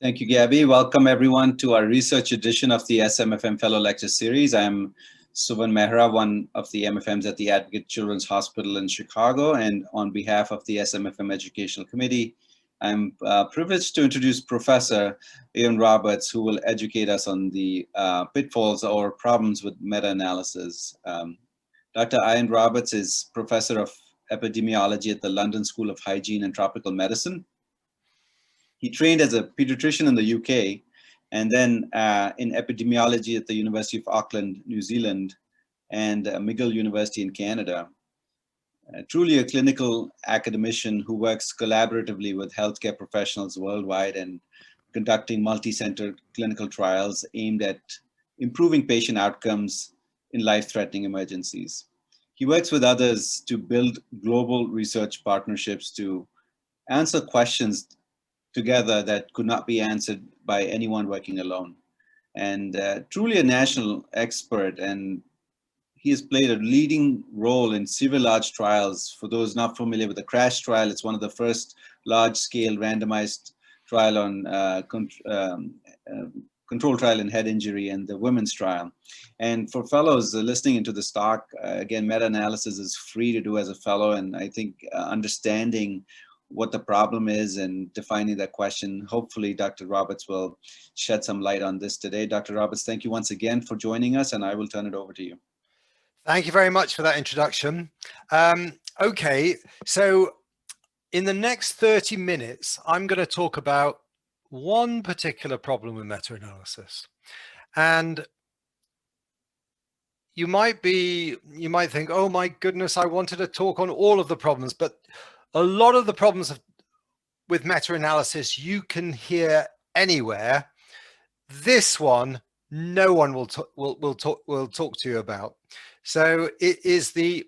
Thank you, Gabby. Welcome everyone to our research edition of the SMFM Fellow Lecture Series. I'm Suvan Mehra, one of the MFMs at the Advocate Children's Hospital in Chicago. And on behalf of the SMFM Educational Committee, I'm privileged to introduce Professor Ian Roberts, who will educate us on the pitfalls or problems with meta-analysis. Dr. Ian Roberts is Professor of Epidemiology at the London School of Hygiene and Tropical Medicine. He trained as a pediatrician in the UK and then in epidemiology at the University of Auckland, New Zealand, and McGill University in Canada. Truly a clinical academician who works collaboratively with healthcare professionals worldwide and conducting multi-center clinical trials aimed at improving patient outcomes in life-threatening emergencies. He works with others to build global research partnerships to answer questions together that could not be answered by anyone working alone. And truly a national expert, and he has played a leading role in several large trials. For those not familiar with the CRASH trial, it's one of the first large-scale randomized trial on control trial in head injury, and the women's trial. And for fellows listening into this talk, again, meta-analysis is free to do as a fellow, and I think understanding what the problem is and defining that question. Hopefully, Dr. Roberts will shed some light on this today. Dr. Roberts, thank you once again for joining us, and I will turn it over to you. Thank you very much for that introduction. Okay, so in the next 30 minutes, I'm going to talk about one particular problem with meta-analysis. And you might think, oh my goodness, I wanted to talk on all of the problems, but a lot of the problems with meta-analysis you can hear anywhere. This one, no one will talk to you about. So it is the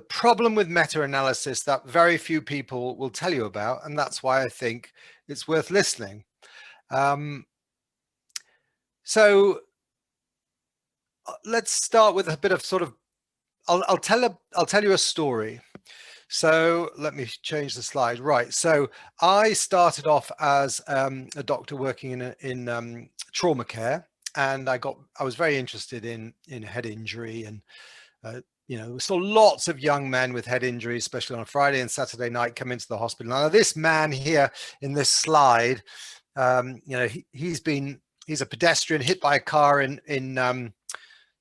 problem with meta-analysis that very few people will tell you about, and that's why I think it's worth listening. So let's start with a bit of sort of, I'll tell you a story. So let me change the slide. Right. So I started off as a doctor working in trauma care, and I was very interested in head injury, and you know, we saw lots of young men with head injuries, especially on a Friday and Saturday night, come into the hospital. Now this man here in this slide, you know, he's a pedestrian hit by a car in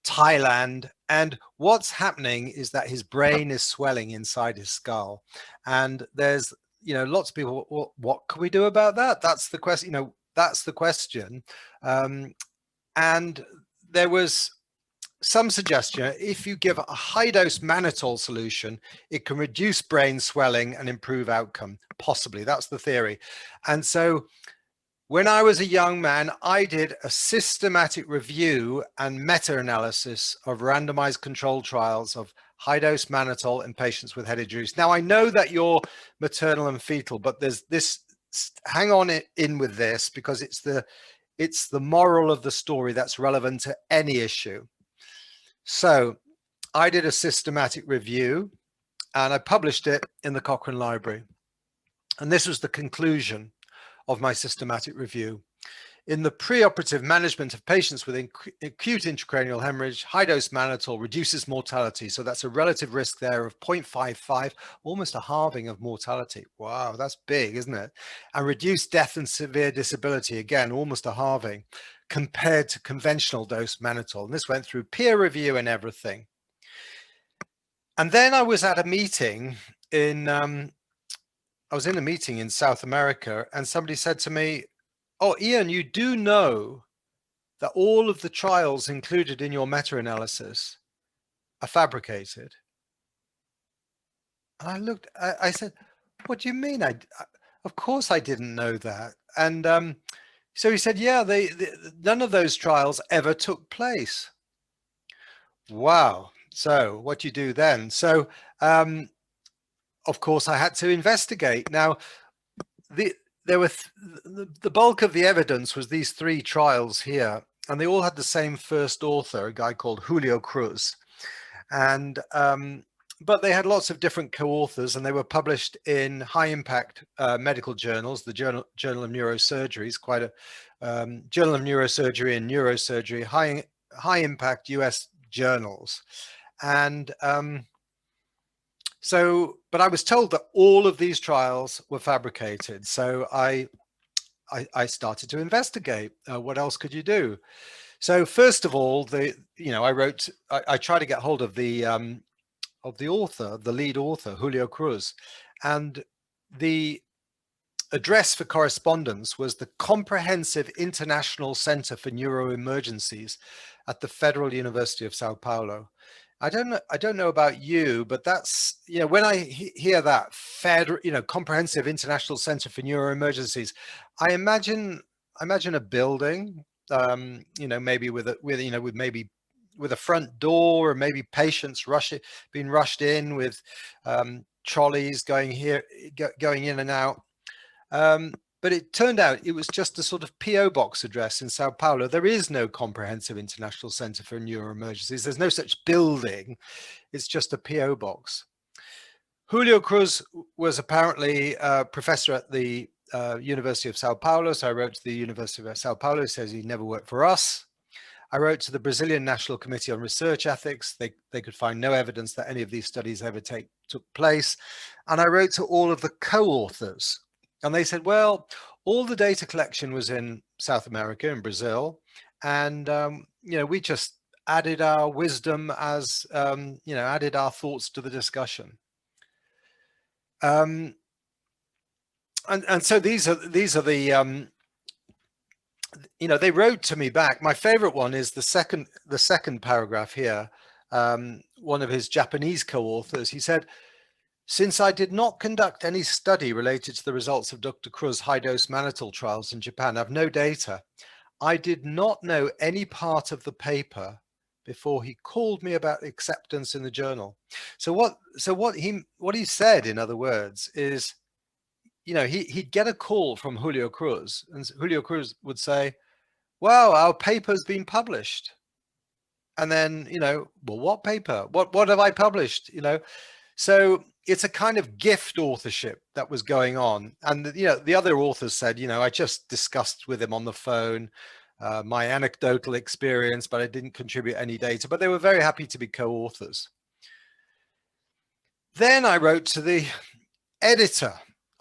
Thailand, and what's happening is that his brain is swelling inside his skull, and there's, you know, lots of people, well, what can we do about that? That's the question, you know, that's the question. And there was some suggestion, if you give a high dose mannitol solution, it can reduce brain swelling and improve outcome, possibly. That's the theory. And so when I was a young man, I did a systematic review and meta-analysis of randomized controlled trials of high-dose mannitol in patients with head injuries. Now, I know that you're maternal and fetal, but there's this, hang on in with this, because it's the moral of the story that's relevant to any issue. So I did a systematic review, and I published it in the Cochrane Library. And this was the conclusion of my systematic review. In the preoperative management of patients with acute intracranial hemorrhage, high-dose mannitol reduces mortality. So that's a relative risk there of 0.55, almost a halving of mortality. Wow, that's big, isn't it? And reduced death and severe disability, again, almost a halving, compared to conventional dose mannitol. And this went through peer review and everything. And then I was at a meeting in South America, and somebody said to me, oh, Ian, you do know that all of the trials included in your meta-analysis are fabricated. And I looked, I said, what do you mean? Of course I didn't know that. And so he said, yeah, none of those trials ever took place. Wow. So what do you do then? So, of course, I had to investigate. Now, the bulk of the evidence was these 3 trials here, and they all had the same first author, a guy called Julio Cruz. And but they had lots of different co-authors, and they were published in high-impact medical journals. The Journal of Neurosurgery is quite a Journal of Neurosurgery and Neurosurgery, high-impact US journals. And but I was told that all of these trials were fabricated. So I started to investigate. What else could you do? So first of all, I tried to get hold of the author, the lead author, Julio Cruz, and the address for correspondence was the Comprehensive International Center for Neuroemergencies at the Federal University of Sao Paulo. I don't know about you, but that's, when I hear that Comprehensive International Center for Neuroemergencies, I imagine a building, maybe with a front door, or maybe patients being rushed in with trolleys going in and out. But it turned out it was just a sort of PO box address in Sao Paulo. There is no Comprehensive International Center for Neuroemergencies. There's no such building. It's just a PO box. Julio Cruz was apparently a professor at the University of Sao Paulo. So I wrote to the University of Sao Paulo, says he never worked for us. I wrote to the Brazilian National Committee on Research Ethics. They could find no evidence that any of these studies ever took place. And I wrote to all of the co-authors. And they said, well, all the data collection was in South America, in Brazil. And, we just added our wisdom as, added our thoughts to the discussion. And so these are the, they wrote to me back. My favorite one is the second paragraph here. One of his Japanese co-authors, he said, since I did not conduct any study related to the results of Dr. Cruz's high-dose mannitol trials in Japan, I have no data. I did not know any part of the paper before he called me about acceptance in the journal. So what he said, in other words, is, he'd get a call from Julio Cruz, and Julio Cruz would say, wow, our paper's been published. And then, well, what paper? What have I published? So it's a kind of gift authorship that was going on. And, the other authors said, I just discussed with him on the phone my anecdotal experience, but I didn't contribute any data, but they were very happy to be co-authors. Then I wrote to the editor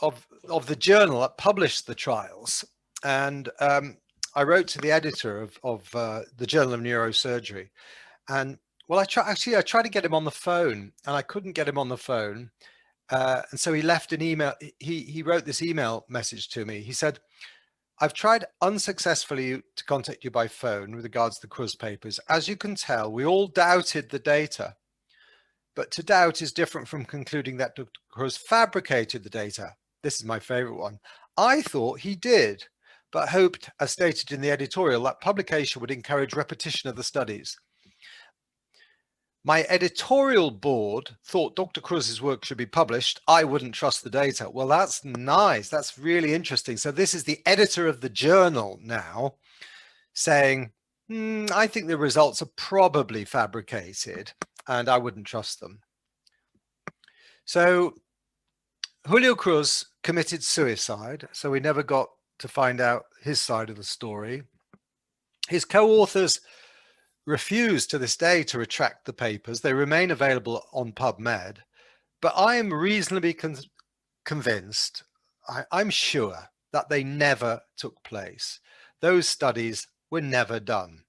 of the journal that published the trials. And I wrote to the editor of the Journal of Neurosurgery. And well, I tried to get him on the phone, and I couldn't get him on the phone. And so he left an email. He wrote this email message to me. He said, I've tried unsuccessfully to contact you by phone with regards to the Cruz papers. As you can tell, we all doubted the data. But to doubt is different from concluding that Dr. Cruz fabricated the data. This is my favorite one. I thought he did, but hoped, as stated in the editorial, that publication would encourage repetition of the studies. My editorial board thought Dr. Cruz's work should be published. I wouldn't trust the data. Well, that's nice. That's really interesting. So this is the editor of the journal now saying, I think the results are probably fabricated and I wouldn't trust them. So Julio Cruz committed suicide. So we never got to find out his side of the story. His co-authors refuse to this day to retract the papers. They remain available on PubMed, but I am reasonably convinced, I'm sure, that they never took place. Those studies were never done.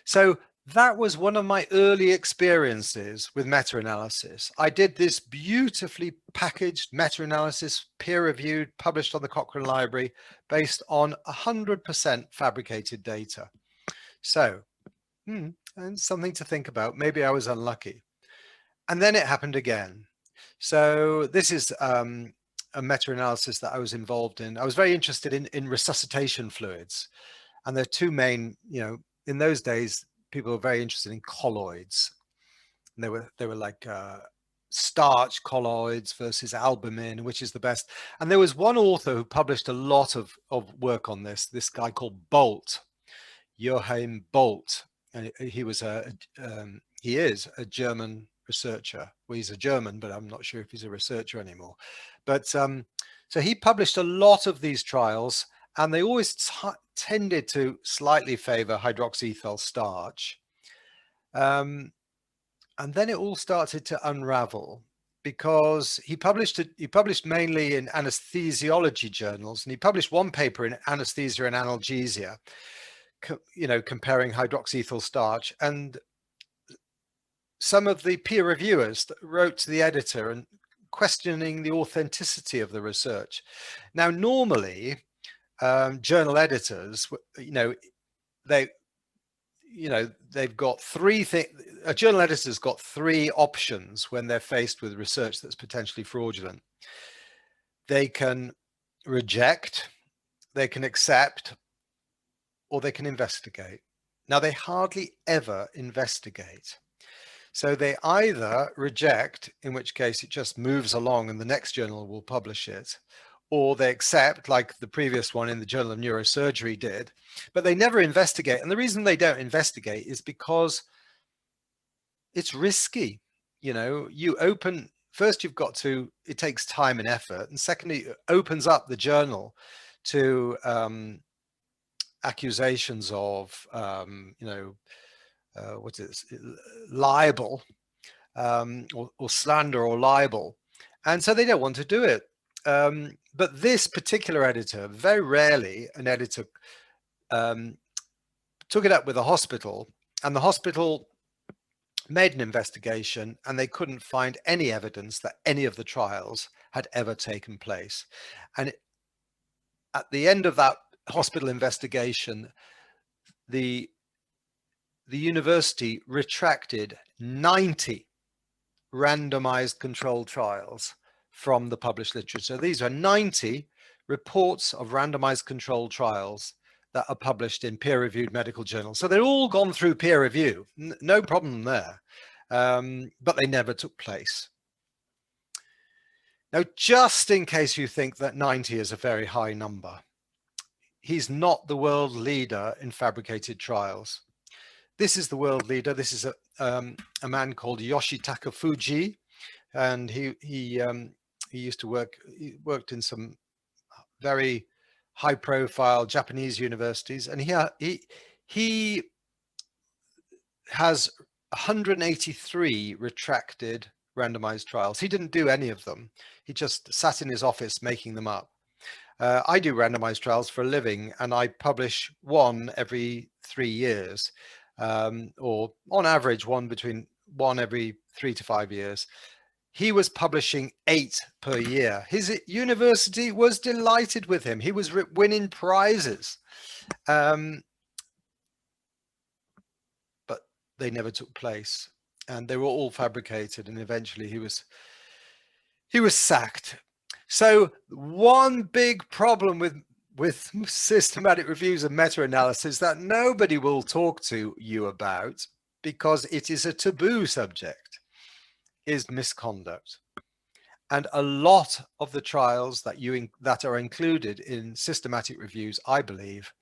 So that was one of my early experiences with meta-analysis. I did this beautifully packaged meta-analysis, peer-reviewed, published on the Cochrane Library, based on 100% fabricated data. So, and something to think about. Maybe I was unlucky. And then it happened again. So this is a meta-analysis that I was involved in. I was very interested in resuscitation fluids. And there are two main, in those days, people were very interested in colloids. And they were like starch colloids versus albumin, which is the best. And there was one author who published a lot of work on this guy called Bolt, Joachim Bolt. And he is a German researcher. Well, he's a German, but I'm not sure if he's a researcher anymore. But so he published a lot of these trials, and they always tended to slightly favor hydroxyethyl starch. And then it all started to unravel, because he published mainly in anesthesiology journals, and he published one paper in Anesthesia and Analgesia, comparing hydroxyethyl starch. And some of the peer reviewers wrote to the editor and questioning the authenticity of the research. Now, normally, journal editors, they've got three things. A journal editor's got three options when they're faced with research that's potentially fraudulent. They can reject, they can accept, or they can investigate. Now, they hardly ever investigate. So they either reject, in which case it just moves along and the next journal will publish it, or they accept, like the previous one in the Journal of Neurosurgery did, but they never investigate. And the reason they don't investigate is because it's risky. First you've got to, it takes time and effort. And secondly, it opens up the journal to accusations of, what's it, libel, or slander or libel. And so they don't want to do it. But this particular editor, very rarely an editor took it up with a hospital, and the hospital made an investigation, and they couldn't find any evidence that any of the trials had ever taken place. And at the end of that hospital investigation, the university retracted 90 randomized controlled trials from the published literature. These are 90 reports of randomized controlled trials that are published in peer-reviewed medical journals. So they're all gone through peer review, no problem there, but they never took place. Now, just in case you think that 90 is a very high number, he's not the world leader in fabricated trials. This is the world leader. This is a man called Yoshitaka Fuji, and he used to worked in some very high-profile Japanese universities, and he has 183 retracted randomized trials. He didn't do any of them. He just sat in his office making them up. I do randomized trials for a living, and I publish one every 3 years, or on average one every 3 to 5 years. He was publishing 8 per year. His university was delighted with him. He was winning prizes, but they never took place, and they were all fabricated. And eventually, he was sacked. So one big problem with systematic reviews and meta-analysis that nobody will talk to you about, because it is a taboo subject, is misconduct. And a lot of the trials that are included in systematic reviews, I believe,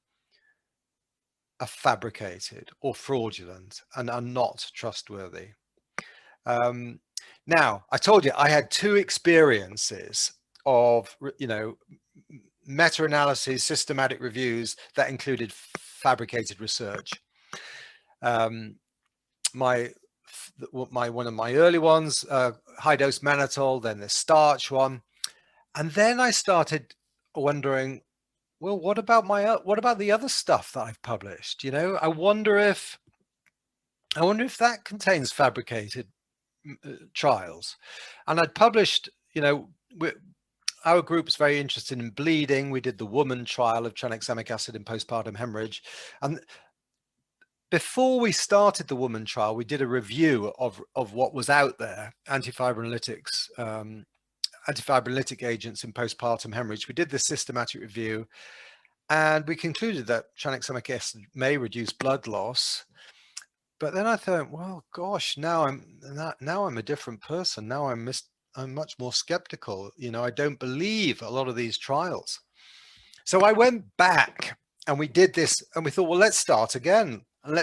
are fabricated or fraudulent and are not trustworthy. Now, I told you I had 2 experiences of, meta-analyses, systematic reviews that included fabricated research. One of my early ones, high dose mannitol, then the starch one, and then I started wondering, well, what about the other stuff that I've published? I wonder if that contains fabricated trials. And I'd published, our group was very interested in bleeding. We did the woman trial of tranexamic acid in postpartum hemorrhage, and before we started the woman trial, we did a review of what was out there, antifibrinolytic agents in postpartum hemorrhage. We did this systematic review, and we concluded that tranexamic acid may reduce blood loss. But then I thought, well, gosh, now I'm a different person. Now I'm much more skeptical. I don't believe a lot of these trials. So I went back and we did this, and we thought, well, let's start again. And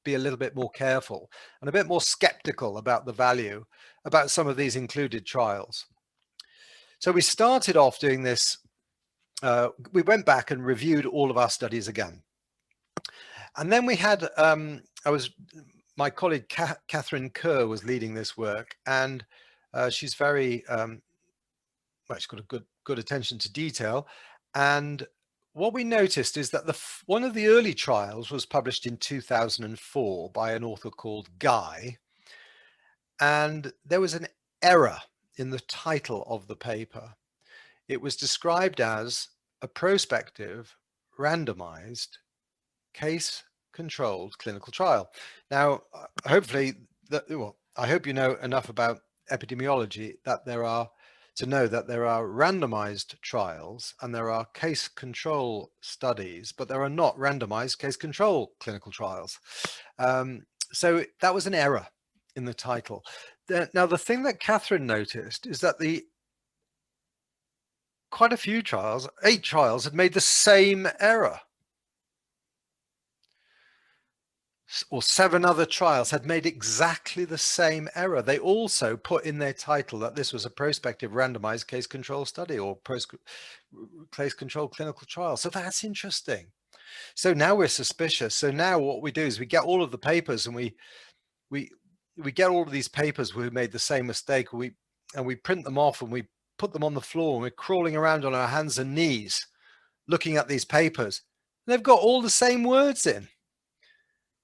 be a little bit more careful and a bit more skeptical about the value about some of these included trials. So we started off doing this. We went back and reviewed all of our studies again. And then we had, my colleague Catherine Kerr was leading this work, and she's very, well, she's got a good attention to detail. And what we noticed is that one of the early trials was published in 2004 by an author called Guy, and there was an error in the title of the paper. It was described as a prospective, randomized, case-controlled clinical trial. Now, hopefully, I hope you know enough about epidemiology to know that there are randomized trials and there are case control studies, but there are not randomized case control clinical trials. So that was an error in the title. Now, the thing that Catherine noticed is that quite a few trials, 8 trials, had made the same error. Or 7 other trials had made exactly the same error. They also put in their title that this was a prospective randomized case control study or case control clinical trial. So that's interesting. So now we're suspicious. So now what we do is we get all of the papers and we get all of these papers where we made the same mistake, and we print them off and we put them on the floor, and we're crawling around on our hands and knees looking at these papers. They've got all the same words in.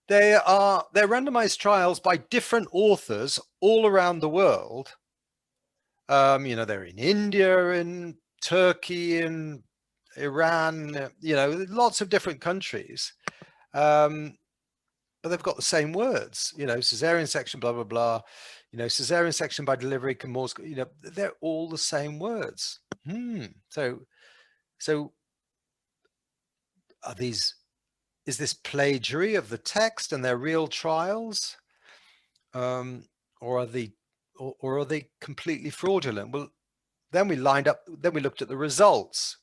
They're randomized trials by different authors all around the world. You know, they're in India, in Turkey, in Iran, you know, lots of different countries. But they've got the same words, you know, cesarean section, blah, blah, blah, you know, cesarean section by delivery can more, you know, they're all the same words. So is this plagiary of the text and they're real trials? Or are they completely fraudulent? Well, then we looked at the results.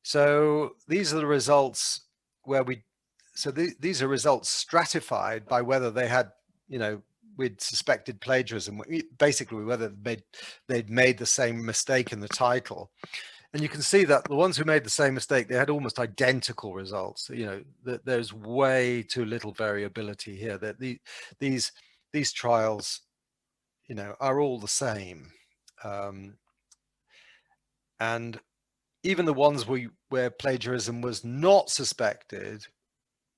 So these are the results where these are results stratified by whether they had, you know, we'd suspected plagiarism, basically whether they'd made the same mistake in the title. And you can see that the ones who made the same mistake, they had almost identical results. You know, there's way too little variability here. That these trials, you know, are all the same. And even the ones where plagiarism was not suspected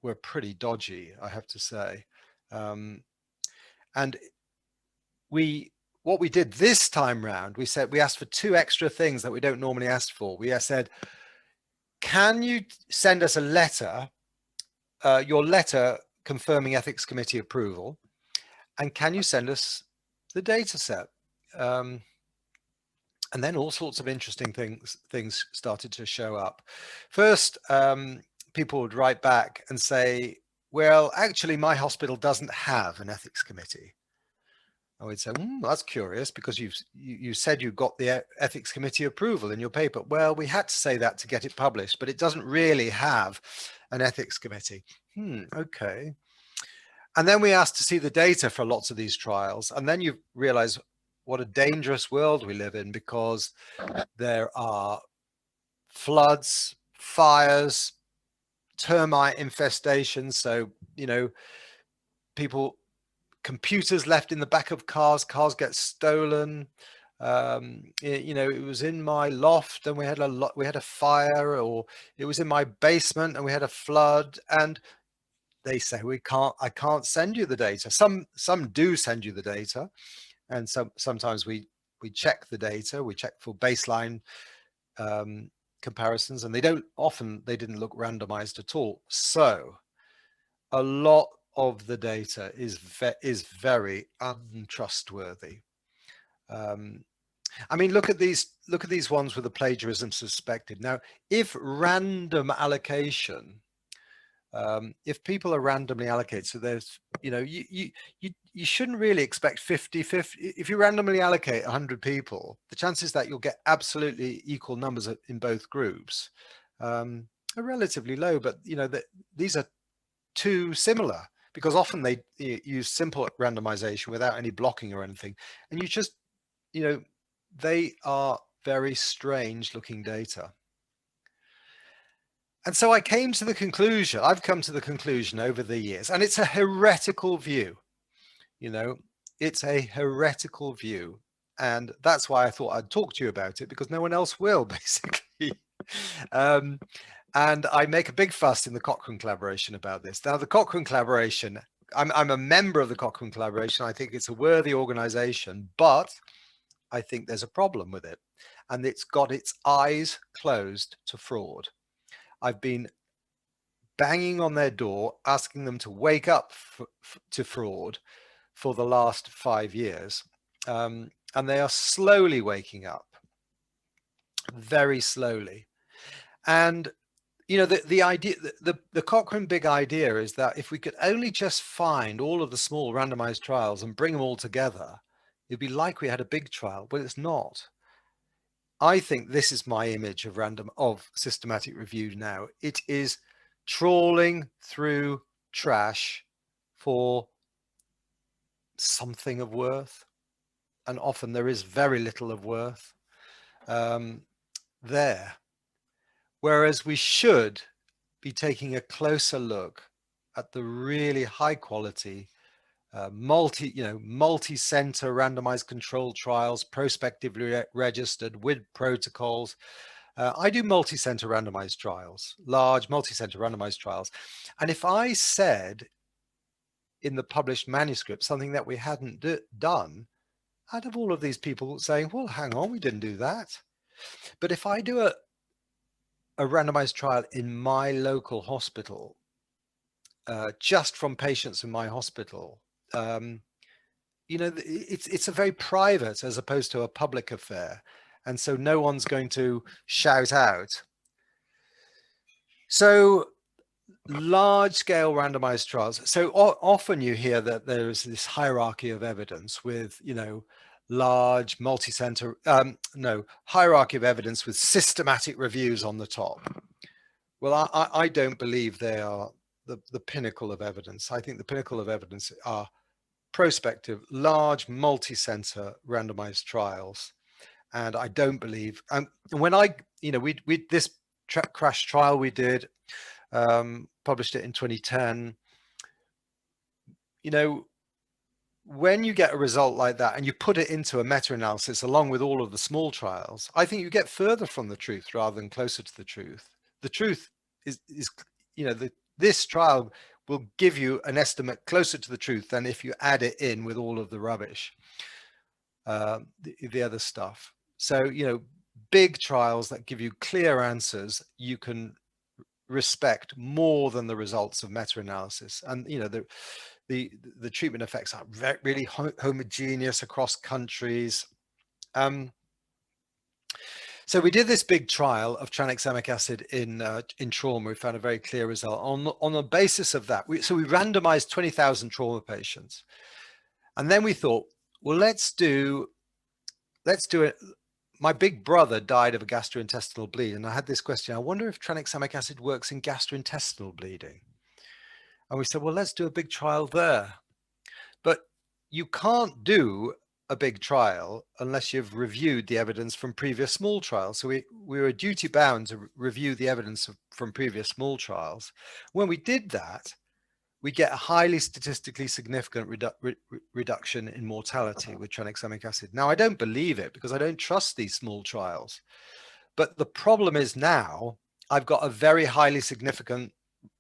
were pretty dodgy, I have to say. And what we did this time round, we asked for 2 extra things that we don't normally ask for. We said, can you send us a letter, your letter confirming ethics committee approval, and can you send us the data set? And then all sorts of interesting things started to show up. First, people would write back and say, well, actually, my hospital doesn't have an ethics committee. I would say, that's curious, because you said you got the ethics committee approval in your paper. Well, we had to say that to get it published, but it doesn't really have an ethics committee. Okay. And then we asked to see the data for lots of these trials. And then you realize what a dangerous world we live in, because there are floods, fires, termite infestations. So, you know, computers left in the back of cars get stolen. You know, it was in my loft and we had a fire, or it was in my basement and we had a flood, and they say I can't send you the data. Some do send you the data, and sometimes we check the data, we check for baseline comparisons, and they didn't look randomized at all. So a lot of the data is very untrustworthy. I mean, look at these ones with the plagiarism suspected. Now, if random allocation, if people are randomly allocated, so there's, you know, you shouldn't really expect 50-50. If you randomly allocate 100 people, the chances that you'll get absolutely equal numbers in both groups are relatively low. But you know that these are too similar because often they use simple randomization without any blocking or anything. And you just, they are very strange looking data. And so I've come to the conclusion over the years, and it's a heretical view, it's a heretical view. And that's why I thought I'd talk to you about it, because no one else will, basically. And I make a big fuss in the Cochrane collaboration about this. Now, the Cochrane collaboration, I'm a member of the Cochrane collaboration. I think it's a worthy organization, but I think there's a problem with it. And it's got its eyes closed to fraud. I've been banging on their door, asking them to wake up to fraud for the last 5 years. And they are slowly waking up, very slowly. And the idea, the Cochrane big idea is that if we could only just find all of the small randomized trials and bring them all together, it'd be like we had a big trial, but it's not. I think this is my image of systematic review now. It is trawling through trash for something of worth, and often there is very little of worth there. Whereas we should be taking a closer look at the really high quality, multi-center randomized controlled trials, prospectively registered with protocols. I do multi-center randomized trials, large multi-center randomized trials. And if I said in the published manuscript something that we hadn't done, I'd have all of these people saying, well, hang on, we didn't do that. But if I do a randomized trial in my local hospital, just from patients in my hospital, it's a very private as opposed to a public affair. And so no one's going to shout out. So large scale randomized trials. So often you hear that there's this hierarchy of evidence with, large multi-center, hierarchy of evidence with systematic reviews on the top. Well, I don't believe they are the pinnacle of evidence. I think the pinnacle of evidence are prospective, large multi-center randomized trials. And I don't believe, when this crash trial we did, published it in 2010, when you get a result like that and you put it into a meta-analysis along with all of the small trials, I think you get further from the truth rather than closer to the truth. The truth is this trial will give you an estimate closer to the truth than if you add it in with all of the rubbish, the other stuff. So, big trials that give you clear answers, you can respect more than the results of meta-analysis. And, the treatment effects are really homogeneous across countries. So we did this big trial of tranexamic acid in trauma. We found a very clear result. On the basis of that, we randomized 20,000 trauma patients. And then we thought, well, let's do it. My big brother died of a gastrointestinal bleed. And I had this question, I wonder if tranexamic acid works in gastrointestinal bleeding. And we said, well, let's do a big trial there. But you can't do a big trial unless you've reviewed the evidence from previous small trials. So we were duty bound to review the evidence from previous small trials. When we did that, we get a highly statistically significant reduction in mortality with tranexamic acid. Now, I don't believe it because I don't trust these small trials. But the problem is now I've got a very highly significant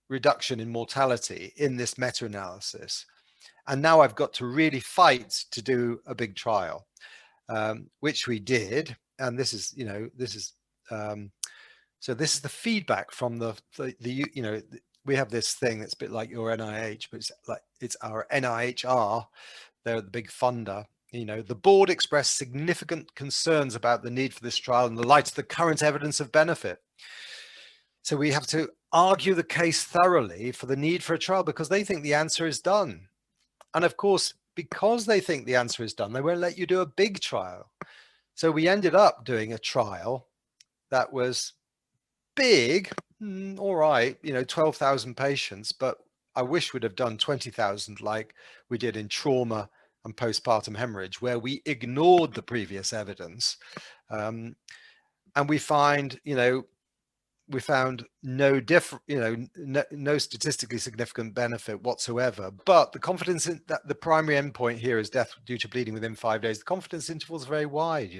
reduction in mortality in this meta-analysis. And now I've got to really fight to do a big trial, which we did. And this is, so this is the feedback from we have this thing that's a bit like your NIH, but it's our NIHR. They're the big funder. The board expressed significant concerns about the need for this trial in the light of the current evidence of benefit. So we have to argue the case thoroughly for the need for a trial because they think the answer is done. And of course, because they think the answer is done, they won't let you do a big trial. So we ended up doing a trial that was big, all right, 12,000 patients, but I wish we'd have done 20,000 like we did in trauma and postpartum hemorrhage, where we ignored the previous evidence. And we find, we found no different, no statistically significant benefit whatsoever. But the confidence in that the primary endpoint here is death due to bleeding within 5 days. The confidence interval is very wide.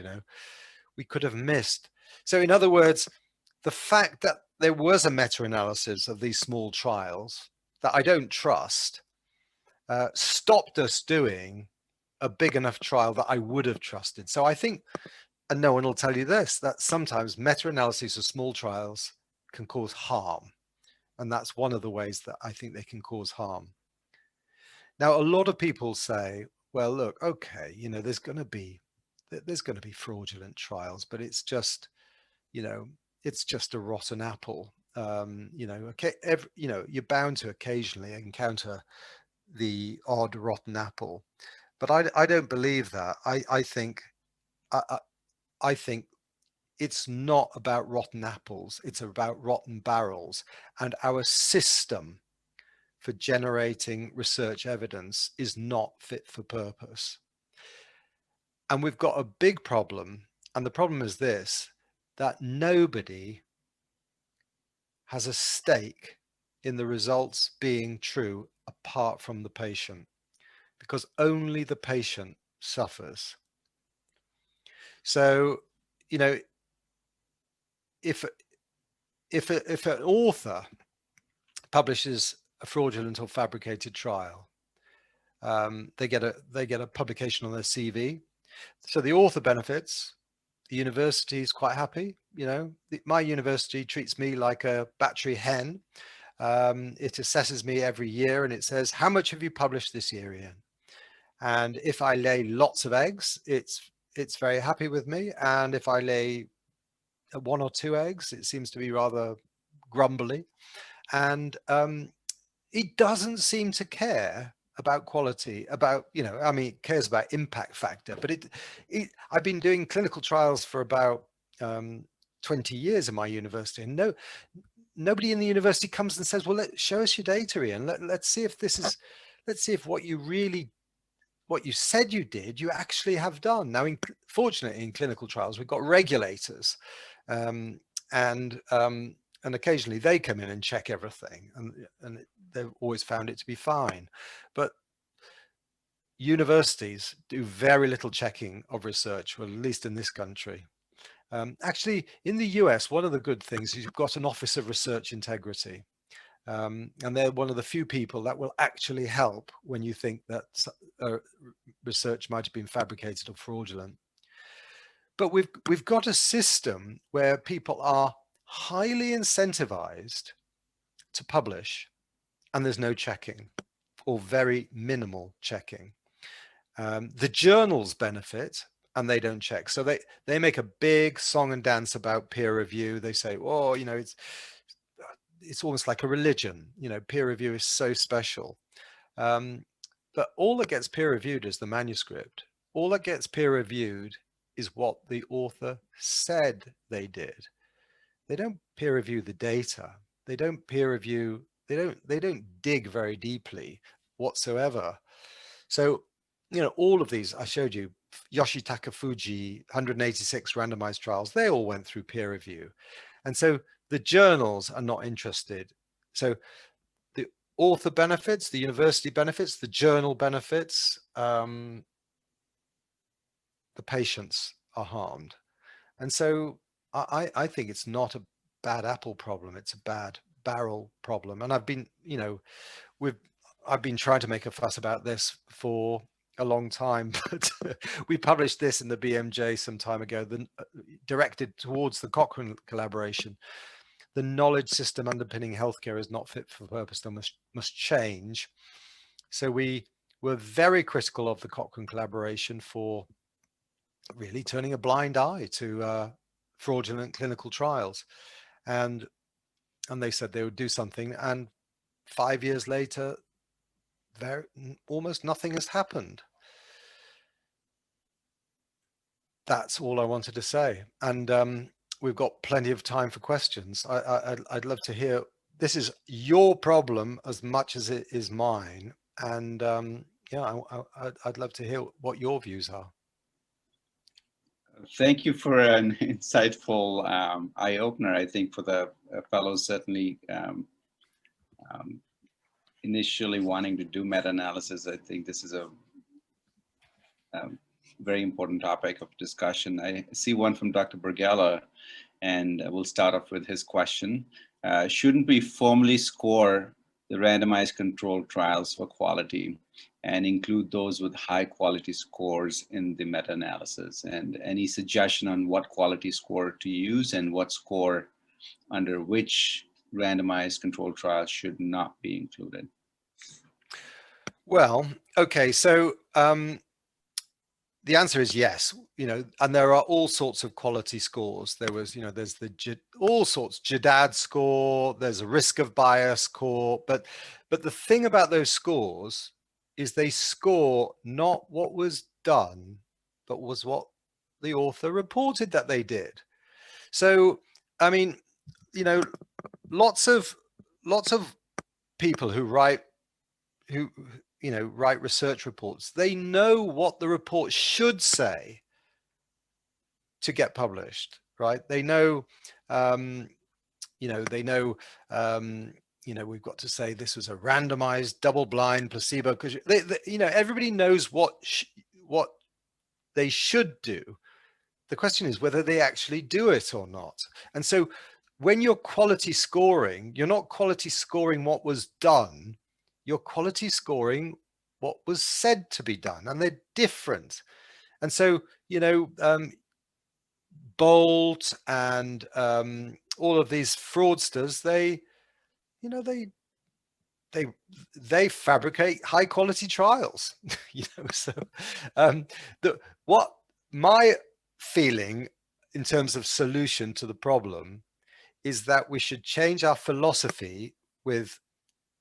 We could have missed. So in other words, the fact that there was a meta-analysis of these small trials that I don't trust stopped us doing a big enough trial that I would have trusted. So I think, and no one will tell you this, that sometimes meta-analyses of small trials can cause harm. And that's one of the ways that I think they can cause harm. Now, a lot of people say, well, look, okay, there's going to be fraudulent trials, but it's just, it's just a rotten apple. You're bound to occasionally encounter the odd rotten apple, but I don't believe that. I think it's not about rotten apples. It's about rotten barrels, and our system for generating research evidence is not fit for purpose. And we've got a big problem. And the problem is this, that nobody has a stake in the results being true apart from the patient, because only the patient suffers. So, if an author publishes a fraudulent or fabricated trial, they get a publication on their CV. So the author benefits. The university is quite happy. My university treats me like a battery hen. It assesses me every year and it says, how much have you published this year, Ian? And if I lay lots of eggs, it's very happy with me. And if I lay 1 or 2 eggs, it seems to be rather grumbly. And it doesn't seem to care about quality, it cares about impact factor, but I've been doing clinical trials for about 20 years in my university, and nobody in the university comes and says, well, show us your data, Ian. Let's see if what you said you did, you actually have done. Now, fortunately, in clinical trials, we've got regulators, and occasionally they come in and check everything, and they've always found it to be fine. But universities do very little checking of research, well, at least in this country. Actually, in the US, one of the good things is you've got an Office of Research Integrity. And they're one of the few people that will actually help when you think that research might have been fabricated or fraudulent. But we've got a system where people are highly incentivized to publish, and there's no checking or very minimal checking. The journals benefit, and they don't check. So they make a big song and dance about peer review. They say, oh, it's almost like a religion. Peer review is so special. But all that gets peer reviewed is the manuscript. All that gets peer reviewed is what the author said they did. They don't peer review the data. They don't peer review, they don't dig very deeply whatsoever. So, all of these, I showed you, Yoshitaka Fuji, 186 randomized trials, they all went through peer review. And so the journals are not interested. So the author benefits, the university benefits, the journal benefits, the patients are harmed. And so I think it's not a bad apple problem, it's a bad barrel problem. And I've been trying to make a fuss about this for a long time, but we published this in the BMJ some time ago, directed towards the Cochrane collaboration. The knowledge system underpinning healthcare is not fit for purpose and must change. So we were very critical of the Cochrane collaboration for really turning a blind eye to fraudulent clinical trials. And they said they would do something. And 5 years later, almost nothing has happened. That's all I wanted to say. And we've got plenty of time for questions. I'd love to hear this is your problem as much as it is mine. And yeah, I'd love to hear what your views are. Thank you for an insightful eye-opener. I think for the fellows certainly initially wanting to do meta-analysis, I think this is a very important topic of discussion. I see one from Dr. Bergella, and we'll start off with his question. Shouldn't we formally score the randomized controlled trials for quality and include those with high quality scores in the meta-analysis? And any suggestion on what quality score to use and what score under which randomized controlled trials should not be included? Well, okay, so the answer is yes, and there are all sorts of quality scores. There's the all sorts JIDAD score, there's a risk of bias score, but the thing about those scores is they score not what was done, but was what the author reported that they did. So, I mean, lots of people who write research reports, they know what the report should say to get published, right? They know, we've got to say this was a randomized, double-blind, placebo, because everybody knows what they should do. The question is whether they actually do it or not. And so when you're quality scoring, you're not quality scoring what was done, you're quality scoring what was said to be done, and they're different. And so, Bolt and all of these fraudsters, they fabricate high quality trials. So what my feeling in terms of solution to the problem is that we should change our philosophy with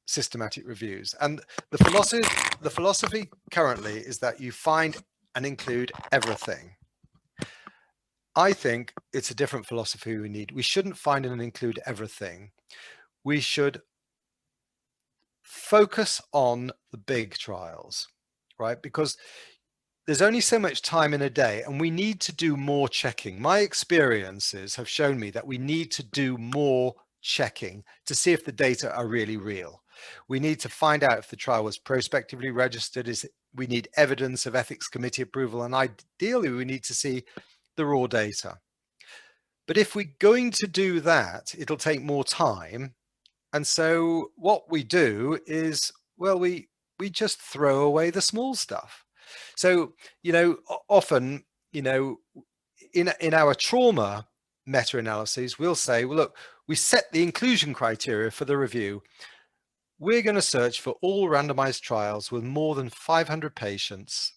systematic reviews. And the philosophy currently is that you find and include everything. I think it's a different philosophy we need. We shouldn't find and include everything. We should focus on the big trials, right? Because there's only so much time in a day, and we need to do more checking. My experiences have shown me that we need to do more checking to see if the data are really real. We need to find out if the trial was prospectively registered. We need evidence of ethics committee approval, and ideally we need to see the raw data. But if we're going to do that, it'll take more time. And so what we do is, well, we just throw away the small stuff. So, often, in our trauma meta-analyses, we'll say, well, look, we set the inclusion criteria for the review. We're going to search for all randomized trials with more than 500 patients,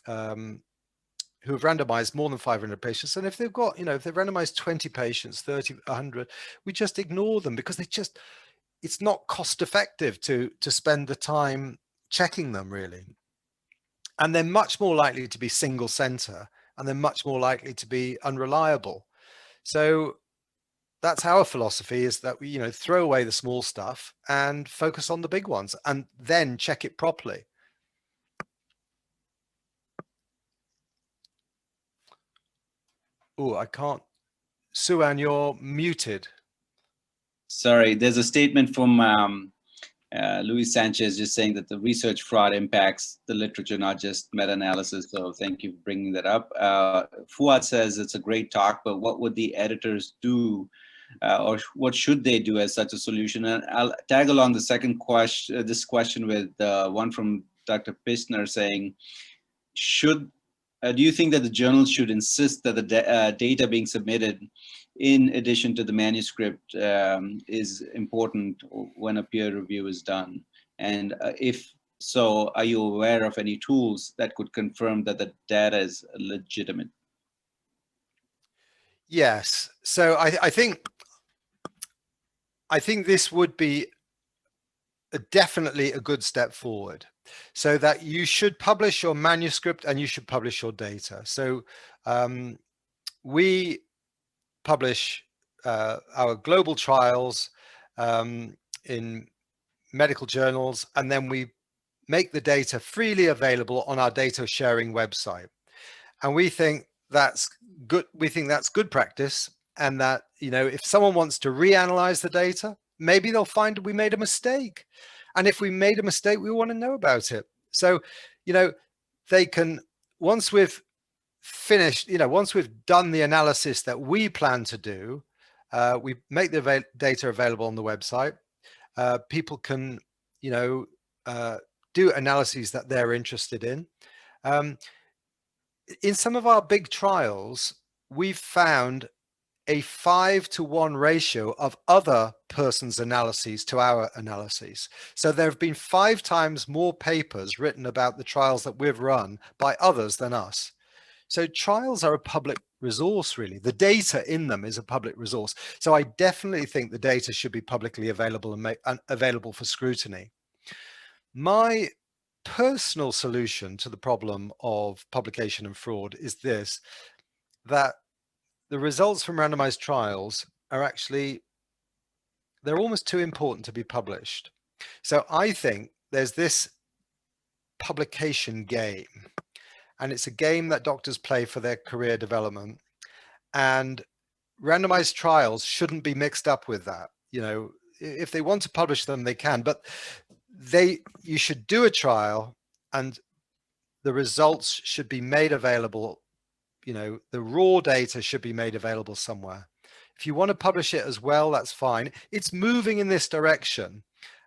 who have randomized more than 500 patients. And if they've got, if they've randomized 20 patients, 30, 100, we just ignore them because it's not cost effective to spend the time checking them, really. And they're much more likely to be single center, and they're much more likely to be unreliable. So that's our philosophy, is that we, throw away the small stuff and focus on the big ones, and then check it properly. Oh, I can't. Suan, you're muted. Sorry, there's a statement from Luis Sanchez just saying that the research fraud impacts the literature, not just meta-analysis. So thank you for bringing that up. Fuad says it's a great talk, but what would the editors do, or what should they do as such a solution? And I'll tag along the second question, this question with one from Dr. Pistner saying, do you think that the journals should insist that the data being submitted in addition to the manuscript is important when a peer review is done? And if so, are you aware of any tools that could confirm that the data is legitimate? Yes. So I think this would be definitely a good step forward, so that you should publish your manuscript and you should publish your data. So we publish our global trials in medical journals, and then we make the data freely available on our data sharing website. And we think that's good. We think that's good practice. And that, you know, if someone wants to reanalyze the data, maybe they'll find we made a mistake. And if we made a mistake, we want to know about it. So, you know, they can, once we've finished, you know, once we've done the analysis that we plan to do, we make the data available on the website. People can, you know, do analyses that they're interested in. In some of our big trials, we've found a 5-to-1 ratio of other persons' analyses to our analyses. So there have been 5 times more papers written about the trials that we've run by others than us. So trials are a public resource, really. The data in them is a public resource. So I definitely think the data should be publicly available and available for scrutiny. My personal solution to the problem of publication and fraud is this, that the results from randomized trials are actually, they're almost too important to be published. So I think there's this publication game, and it's a game that doctors play for their career development, and randomized trials shouldn't be mixed up with that. You know, if they want to publish them, they can, but you should do a trial and the results should be made available. You know, the raw data should be made available somewhere. If you want to publish it as well, that's fine. It's moving in this direction.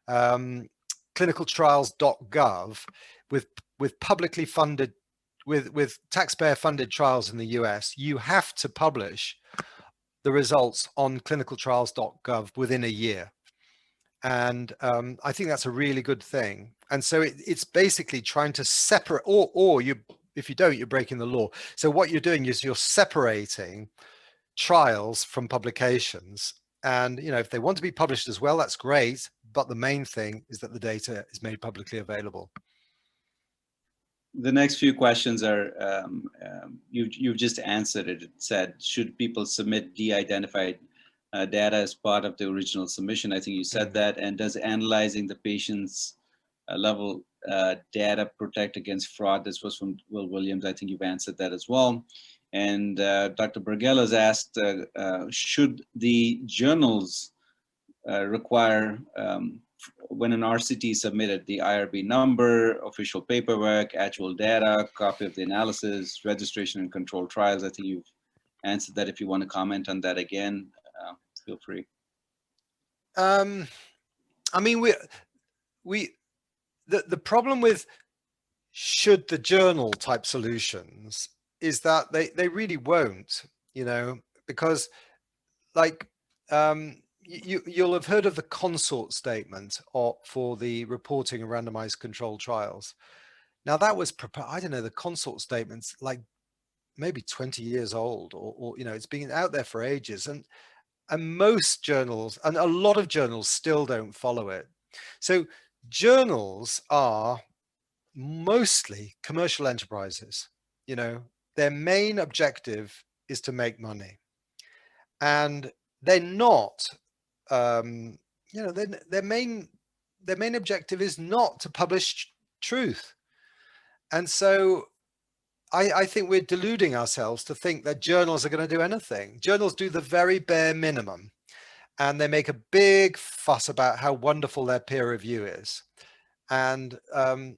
Clinicaltrials.gov with publicly funded, with taxpayer funded trials in the US, you have to publish the results on clinicaltrials.gov within a year. And I think that's a really good thing. And so it's basically trying to separate, or you, if you don't, you're breaking the law. So what you're doing is you're separating trials from publications. And, you know, if they want to be published as well, that's great. But the main thing is that the data is made publicly available. The next few questions are, you've just answered it. It said, should people submit de-identified data as part of the original submission? I think you said that. And does analyzing the patient's level data protect against fraud? This was from Will Williams. I think you've answered that as well. And Dr. Bergel has asked, should the journals require, when an RCT is submitted, the IRB number, official paperwork, actual data, copy of the analysis, registration and control trials? I think you've answered that. If you want to comment on that again, feel free. I mean, the problem with should the journal type solutions is that they really won't, you know, because like you'll have heard of the consort statement for the reporting of randomized controlled trials. Now that was, I don't know, the consort statement's like maybe 20 years old, or you know, it's been out there for ages, and most journals and a lot of journals still don't follow it. So journals are mostly commercial enterprises. You know, their main objective is to make money, and they're not, you know, their main objective is not to publish truth. And so I think we're deluding ourselves to think that journals are going to do anything. Journals do the very bare minimum, and they make a big fuss about how wonderful their peer review is. And I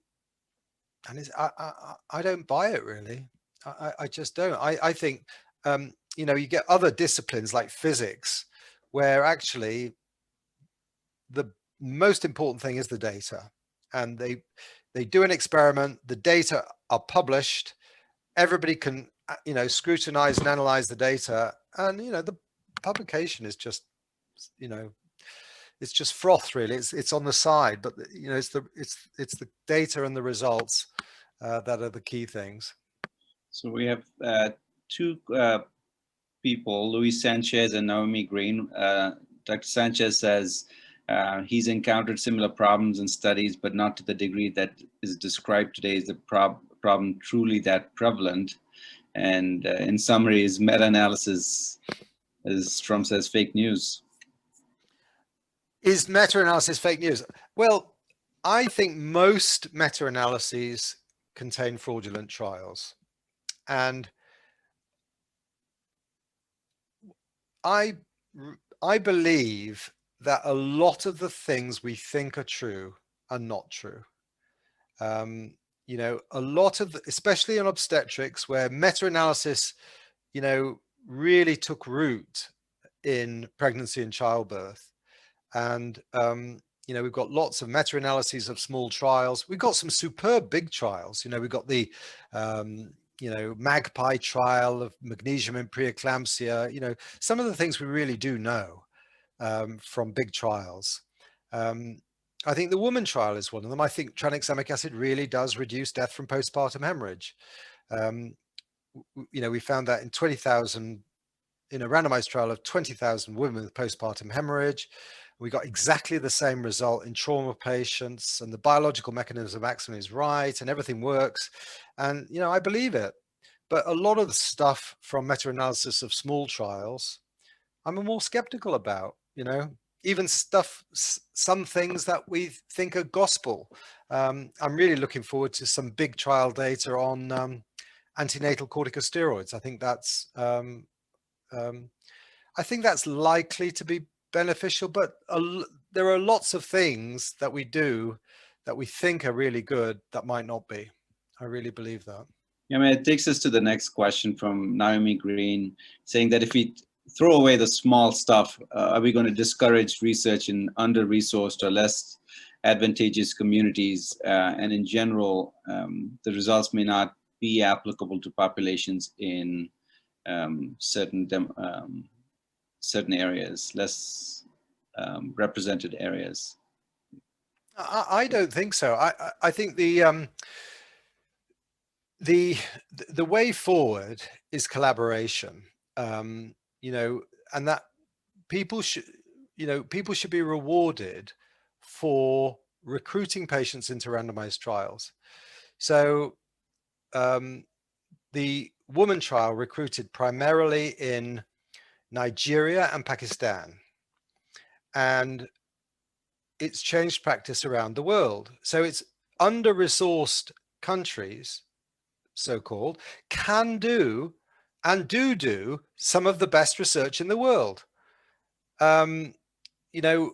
don't buy it, really. I just don't. I think, you know, you get other disciplines like physics, where actually the most important thing is the data. And they do an experiment, the data are published, everybody can, you know, scrutinize and analyze the data, and, you know, the publication is just, you know, it's just froth, really. It's on the side, but, you know, it's the data and the results that are the key things. So we have two people, Luis Sanchez and Naomi Green. Dr. Sanchez says he's encountered similar problems in studies, but not to the degree that is described today. Is the problem truly that prevalent? And in summary, is meta-analysis, as Trump says, fake news? Is meta-analysis fake news? Well, I think most meta-analyses contain fraudulent trials. And I believe that a lot of the things we think are true are not true. You know, a lot of, especially in obstetrics, where meta-analysis, you know, really took root in pregnancy and childbirth. And, you know, we've got lots of meta-analyses of small trials. We've got some superb big trials. You know, we've got the, you know, Magpie trial of magnesium in preeclampsia. You know, some of the things we really do know from big trials. I think the woman trial is one of them. I think tranexamic acid really does reduce death from postpartum hemorrhage. You know, we found that in 20,000, in a randomized trial of 20,000 women with postpartum hemorrhage. We got exactly the same result in trauma patients, and the biological mechanism of action is right and everything works. And, you know, I believe it. But a lot of the stuff from meta-analysis of small trials, I'm more skeptical about, you know, even stuff, some things that we think are gospel. I'm really looking forward to some big trial data on antenatal corticosteroids. I think that's likely to be beneficial, but there are lots of things that we do that we think are really good that might not be. I really believe that. I mean, it takes us to the next question from Naomi Green, saying that if we throw away the small stuff, are we going to discourage research in under-resourced or less advantageous communities? And in general, the results may not be applicable to populations in certain areas, less represented areas. I don't think so. I think the way forward is collaboration. You know, and that people should be rewarded for recruiting patients into randomized trials. So the woman trial recruited primarily in Nigeria and Pakistan, and it's changed practice around the world. So it's under-resourced countries, so-called, can do and do some of the best research in the world. You know,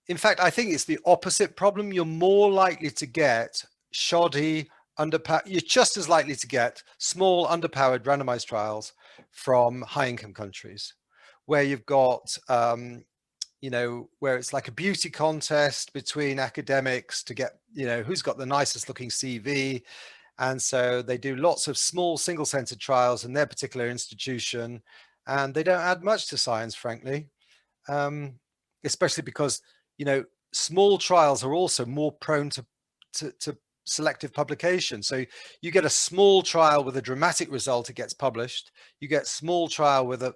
in fact, I think it's the opposite problem. You're more likely to get shoddy, you're just as likely to get small, underpowered randomized trials from high-income countries, where you've got, you know, where it's like a beauty contest between academics to get, you know, who's got the nicest looking CV. And so they do lots of small single-centered trials in their particular institution, and they don't add much to science, frankly, especially because, you know, small trials are also more prone to selective publication. So you get a small trial with a dramatic result, it gets published. You get small trial with a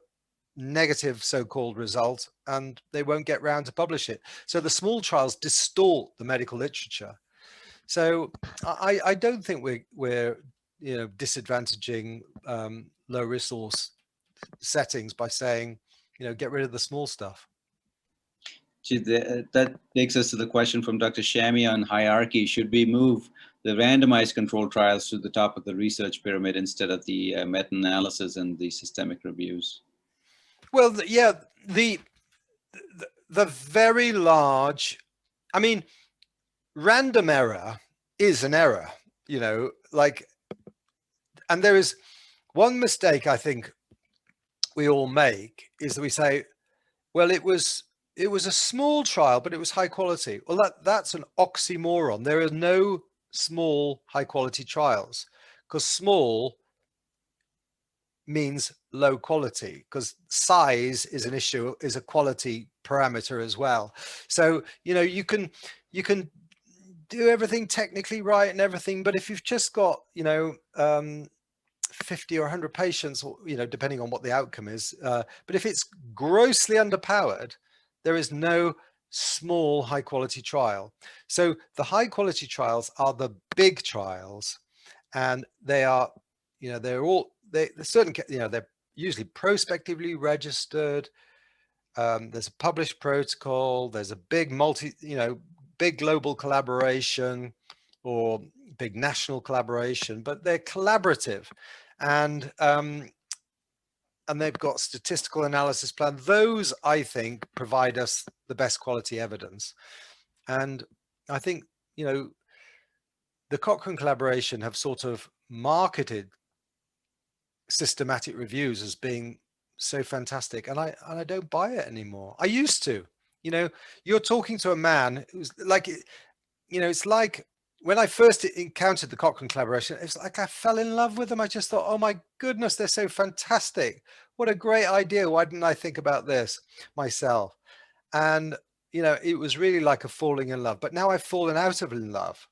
negative so-called result, and they won't get round to publish it. So the small trials distort the medical literature. So I don't think we're you know, disadvantaging low resource settings by saying, you know, get rid of the small stuff. That takes us to the question from Dr. Shami on hierarchy. Should we move the randomized control trials to the top of the research pyramid instead of the meta-analysis and the systemic reviews? Well, yeah, the very large, I mean, random error is an error, you know, like, and there is one mistake I think we all make is that we say, well, it was a small trial, but it was high quality. Well, that's an oxymoron. There are no small high quality trials, because small means low quality, because size is an issue, is a quality parameter as well. So, you know, you can do everything technically right and everything, but if you've just got, you know, 50 or 100 patients, you know, depending on what the outcome is, but if it's grossly underpowered, there is no small high quality trial. So the high quality trials are the big trials, and they are, you know, they're certain, you know, they're usually prospectively registered. There's a published protocol. There's a big big global collaboration or big national collaboration, but they're collaborative, and they've got statistical analysis plan. Those, I think, provide us the best quality evidence. And I think, the Cochrane collaboration have sort of marketed systematic reviews as being so fantastic, and I don't buy it anymore. I used to. You're talking to a man who's like, it's like when I first encountered the Cochrane collaboration, it's like I fell in love with them. I just thought, oh my goodness, they're so fantastic. What a great idea. Why didn't I think about this myself? And it was really like a falling in love. But now I've fallen out of in love.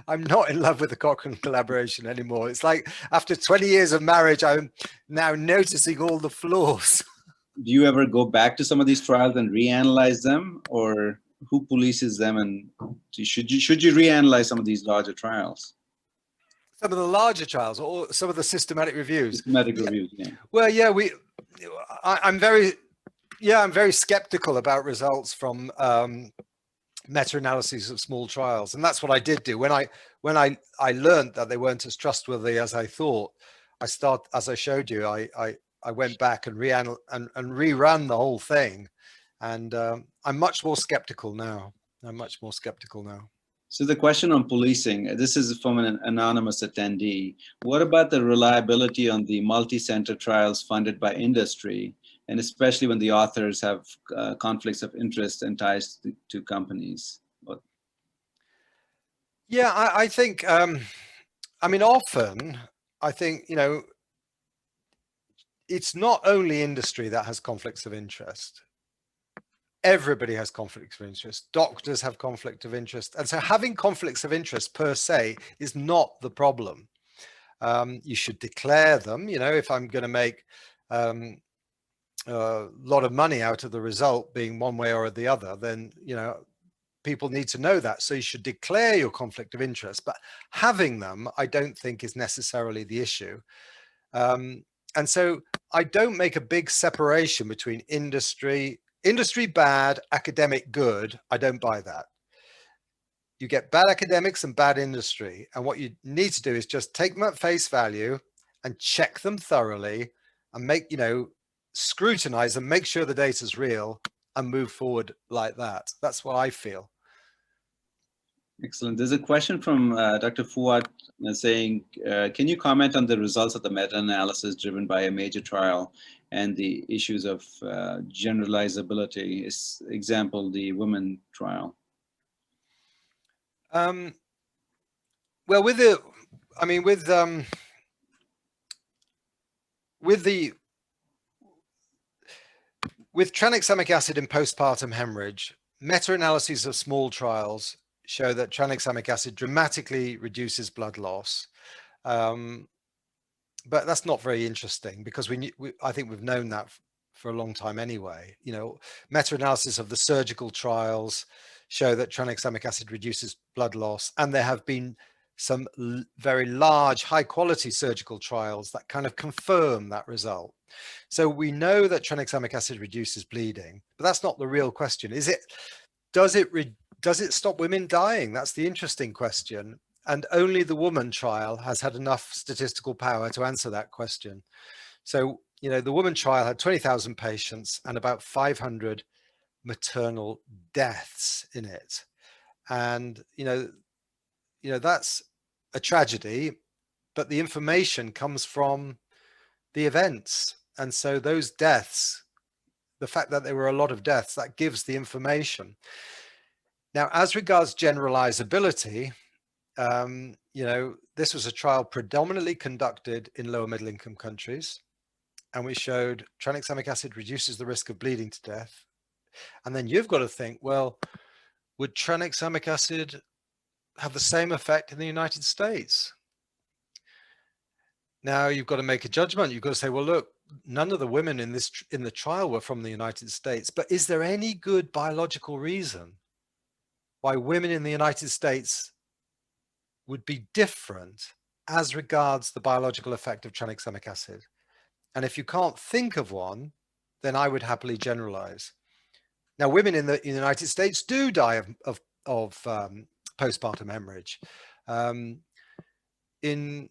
I'm not in love with the Cochrane collaboration anymore. It's like after 20 years of marriage, I'm now noticing all the flaws. Do you ever go back to some of these trials and reanalyze them, or who polices them? And should you reanalyze some of these larger trials? Some of the larger trials, or some of the systematic reviews. Systematic reviews, yeah. Well, yeah, I'm very skeptical about results from meta-analyses of small trials, and that's what I did do when I learned that they weren't as trustworthy as I thought. As I showed you, I went back and rerun the whole thing, and I'm much more skeptical now. So the question on policing, this is from an anonymous attendee. What about the reliability on the multi-center trials funded by industry, and especially when the authors have conflicts of interest and ties to companies? Yeah, I think, often, I think, it's not only industry that has conflicts of interest. Everybody has conflicts of interest. Doctors have conflict of interest. And so having conflicts of interest per se is not the problem. You should declare them. If I'm going to make a lot of money out of the result being one way or the other, then, people need to know that. So you should declare your conflict of interest. But having them, I don't think is necessarily the issue. And so I don't make a big separation between industry bad, academic good. I don't buy that. You get bad academics and bad industry. And what you need to do is just take them at face value and check them thoroughly and scrutinize them, make sure the data is real, and move forward like that. That's what I feel. Excellent. There's a question from Dr. Fuad saying, can you comment on the results of the meta-analysis driven by a major trial and the issues of generalizability? Example, the women trial. Well, with tranexamic acid in postpartum hemorrhage, meta-analyses of small trials show that tranexamic acid dramatically reduces blood loss. But that's not very interesting because I think we've known that for a long time anyway. Meta-analysis of the surgical trials show that tranexamic acid reduces blood loss, and there have been some very large, high-quality surgical trials that kind of confirm that result. So we know that tranexamic acid reduces bleeding, but that's not the real question. Does it stop women dying? That's the interesting question. And only the woman trial has had enough statistical power to answer that question. So, the woman trial had 20,000 patients and about 500 maternal deaths in it. And, that's a tragedy, but the information comes from the events. And so those deaths, the fact that there were a lot of deaths, that gives the information. Now, as regards generalizability, this was a trial predominantly conducted in lower middle income countries, and we showed tranexamic acid reduces the risk of bleeding to death. And then you've got to think, well, would tranexamic acid have the same effect in the United States? Now you've got to make a judgment. You've got to say, well, look, none of the women in the trial were from the United States, but is there any good biological reason why women in the United States would be different as regards the biological effect of tranexamic acid? And if you can't think of one, then I would happily generalize. Now, women in the United States do die of postpartum hemorrhage in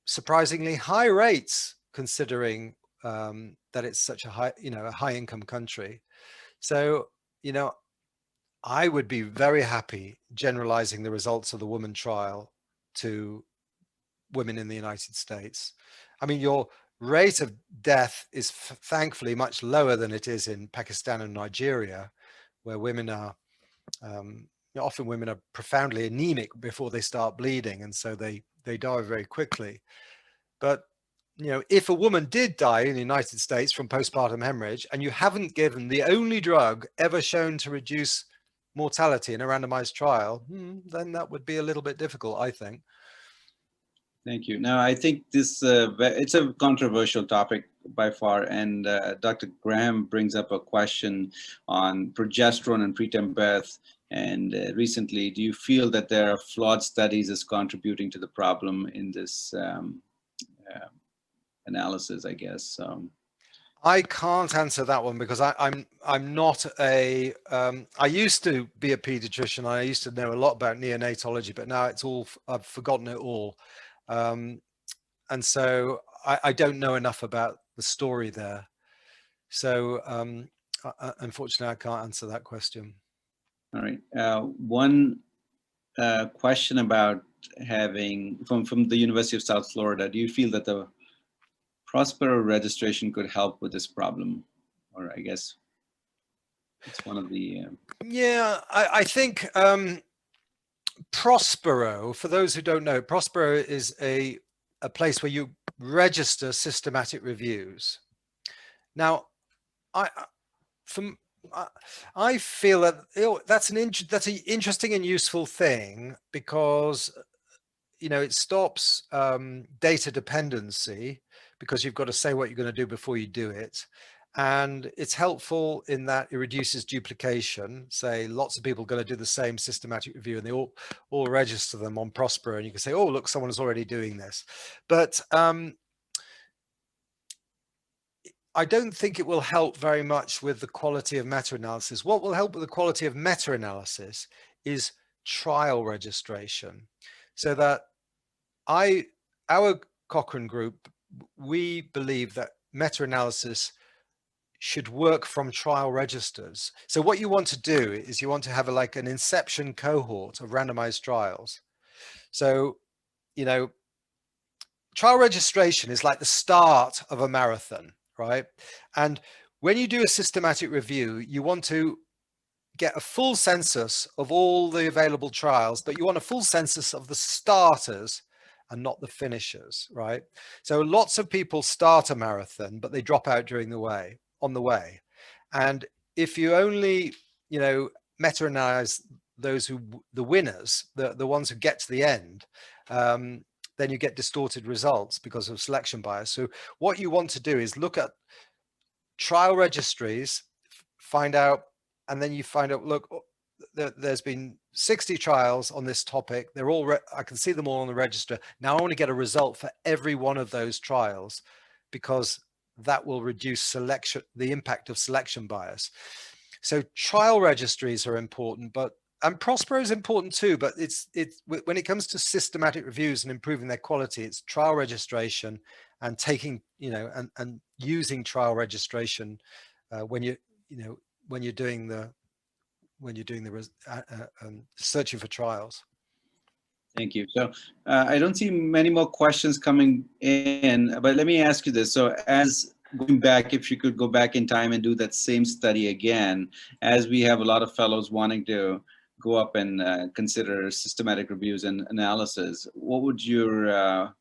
surprisingly high rates, considering that it's such a high income country. So, I would be very happy generalizing the results of the woman trial to women in the United States. I mean, your rate of death is thankfully much lower than it is in Pakistan and Nigeria, where women are often women are profoundly anemic before they start bleeding, and so they die very quickly. But if a woman did die in the United States from postpartum hemorrhage, and you haven't given the only drug ever shown to reduce mortality in a randomized trial, then that would be a little bit difficult, I think. Thank you. Now, I think this it's a controversial topic by far, and Dr. Graham brings up a question on progesterone and preterm birth. And recently, do you feel that there are flawed studies as contributing to the problem in this analysis, I guess? I can't answer that one because I'm not a I used to be a pediatrician. I used to know a lot about neonatology, but now I've forgotten it all. And so I don't know enough about the story there. So unfortunately, I can't answer that question. All right. One question about having from the University of South Florida. Do you feel that the Prospero registration could help with this problem? Or I guess it's one of the... Yeah, I think Prospero, for those who don't know, Prospero is a place where you register systematic reviews. Now, I feel that that's an interesting and useful thing because it stops data dependency, because you've got to say what you're going to do before you do it. And it's helpful in that it reduces duplication. Say lots of people are going to do the same systematic review, and they all register them on Prospero, and you can say, oh, look, someone is already doing this. But I don't think it will help very much with the quality of meta-analysis. What will help with the quality of meta-analysis is trial registration. So that our Cochrane group, we believe that meta-analysis should work from trial registers. So what you want to do is you want to have like an inception cohort of randomized trials. So, trial registration is like the start of a marathon, right? And when you do a systematic review, you want to get a full census of all the available trials, but you want a full census of the starters and not the finishers, right? So lots of people start a marathon, but they drop out on the way. And if you only, meta-analyze the winners, the ones who get to the end, then you get distorted results because of selection bias. So what you want to do is look at trial registries, find out, and then you find out, look, there's been 60 trials on this topic. They're all, I can see them all on the register. Now I want to get a result for every one of those trials, because that will reduce the impact of selection bias. So trial registries are important, and Prospero is important too, but it's when it comes to systematic reviews and improving their quality, it's trial registration and taking, and using trial registration when you're doing the searching for trials. Thank you. So I don't see many more questions coming in, but let me ask you this. So as going back, if you could go back in time and do that same study again, as we have a lot of fellows wanting to go up and consider systematic reviews and analysis, what would your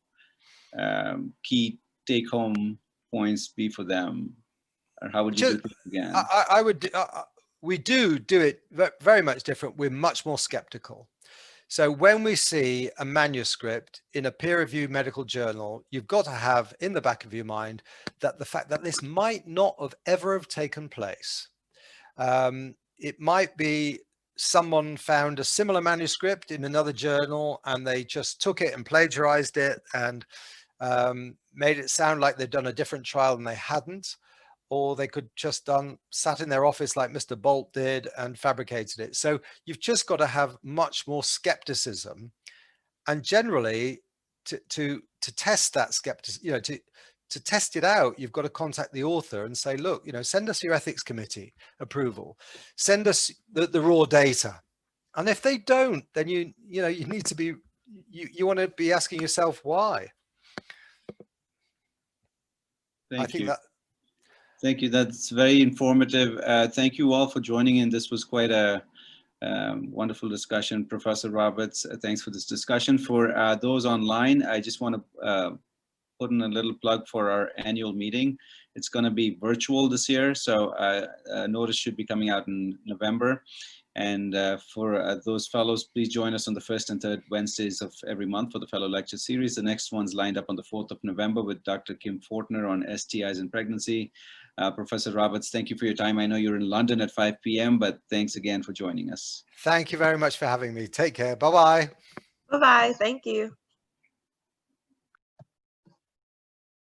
key take-home points be for them? Or how would you do it again? I would, we do it very much different. We're much more skeptical. So when we see a manuscript in a peer-reviewed medical journal, you've got to have in the back of your mind that the fact that this might not have ever taken place. It might be someone found a similar manuscript in another journal and they just took it and plagiarized it and made it sound like they'd done a different trial and they hadn't. or they could just sat in their office like Mr. Bolt did and fabricated it. So you've just got to have much more skepticism, and generally to test that skepticism, you know, to test it out, you've got to contact the author and say, look, you know, send us your ethics committee approval, send us the raw data. And if they don't, then you need to be, you want to be asking yourself why. Thank you. That's very informative. Thank you all for joining in. This was quite a wonderful discussion. Professor Roberts, thanks for this discussion. For those online, I just want to put in a little plug for our annual meeting. It's going to be virtual this year, so a notice should be coming out in November. And for those fellows, please join us on the first and third Wednesdays of every month for the fellow lecture series. The next one's lined up on the 4th of November with Dr. Kim Fortner on STIs and pregnancy. Professor Roberts, thank you for your time. I know you're in London at 5 p.m., but thanks again for joining us. Thank you very much for having me. Take care. Bye-bye. Bye-bye. Thank you.